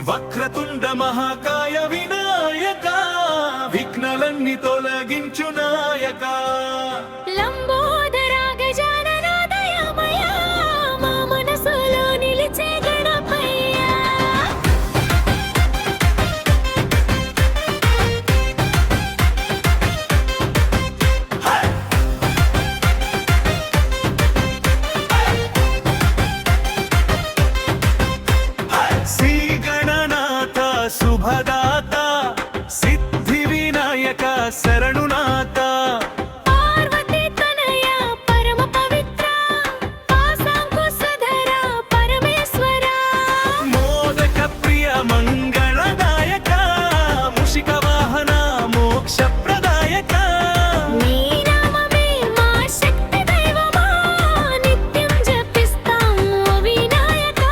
వక్రతుండ మహాకాయ వినాయక, విఘ్నలన్నీ తొలగించు నాయక. లంబోదర గజానన దయామయ, మా మనసులో నిలిచే గణపయ్య. శ్రీ గణనాథ శుభదాత, సిద్ధి వినాయక శరణునాథ. పార్వతీ తనయ పరమ పవిత్ర, పాశాంకుశధర పరమేశ్వర. మోదక ప్రియ మంగళదాయక, ముషిక వాహన మోక్ష ప్రదాయక. నీ నామమే మా శక్తి దైవమా, నిత్యం జపిస్తాం ఓ వినాయక.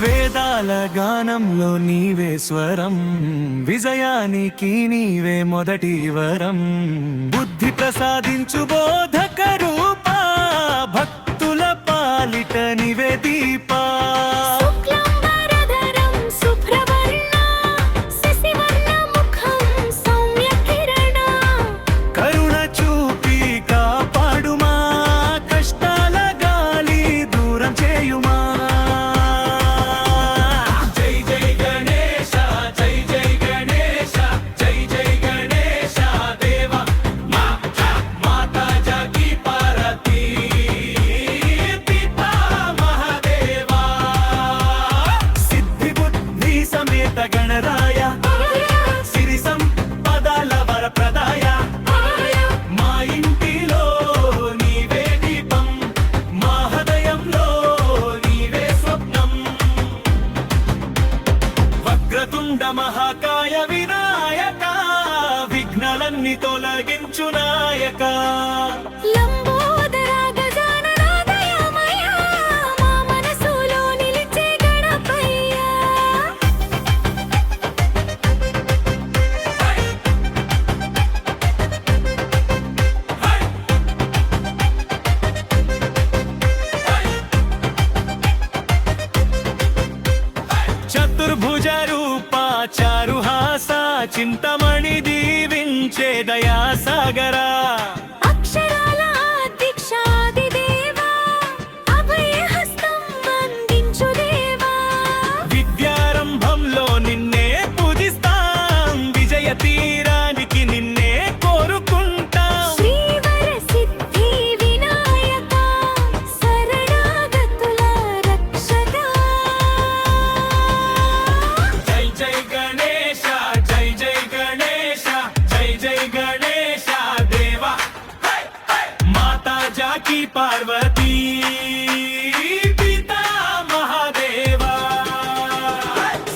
వేదాల గానంలో నీవే స్వరం, విజయానికి నీవే మొదటి వరం. బుద్ధి ప్రసాదించు బోధక రూప, భక్తుల పాలిట నీవే దీపా. శుక్లాంబరధరం శుభ్రవర్ణ, శశివర్ణ ముఖం సౌమ్య కిరణ. కరుణ చూపి కాపాడుమా, కష్టాల గాలి దూరం చేయుమా. జై జై గణేశ, జై జై గణేశ, జై జై గణేశ దేవ. మాతా జాకి పార్వతీ, పితా మహాదేవా. సిద్ధి బుద్ధి సమేత గణరాయ, సిరి సంపదల వరప్రదాయ. మా ఇంటిలో నీవే దీపం, మా హృదయంలో నీవే స్వప్నం. వక్రతుండ మహాకాయ వినాయక, విఘ్నలన్నీ తొలగించు నాయక. లంబోదర గజానన దయామయ, మా మనసులో నిలిచే గణపయ్య. చతుర్భుజ రూప చారుహాస, చింతమణి దీవించే దయాసాగరా. అక్షరాల దీక్షాదిదేవా, అభయహస్తం అందించు దేవా. విద్యారంభంలో నిన్నే పూజిస్తాం, విజయ తీరానికి నిన్నే కోరుకుంటాం. శ్రీవర సిద్ధి వినాయక, శరణాగతుల రక్షక. జై జై గణేశ, జై జై గణేశ, జై జై గణేశ దేవ. మాతా జాకి పార్వతీ, పితా మహాదేవా.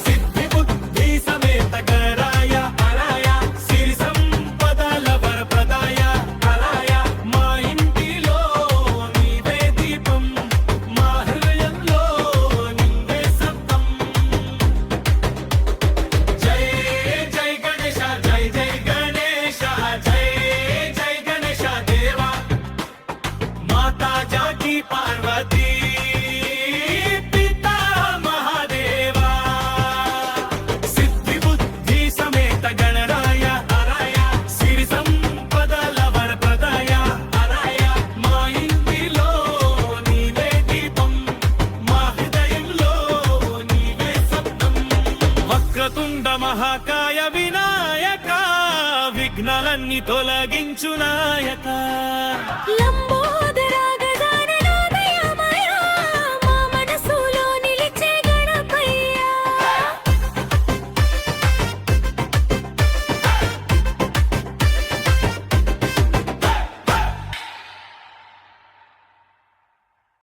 సిద్ధి బుద్ధి సమేత గణరాయ, అరాయ, సిరి సంపదల వరప్రదాయ. అరాయ, మా ఇంటిలో నీవే దీపం, మా హృదయంలో నీవే సత్తం. జై జై గణేశ, జై జై గణేశ, జై జై గణేశ దేవ. మాతా జాకి పార్వతీ, పితా మహాదేవా. సిద్ధి బుద్ధి సమేత గణరాయ, అరాయ, సిరి సంపదల వరప్రదాయ. అరాయ, మా ఇంటిలో నీవే దీపం, మా హృదయంలో నీవే సత్యం. వక్రతుండ మహాకాయ వినాయక, విఘ్నాలన్నీ తొలగించు నాయక. లంబోదర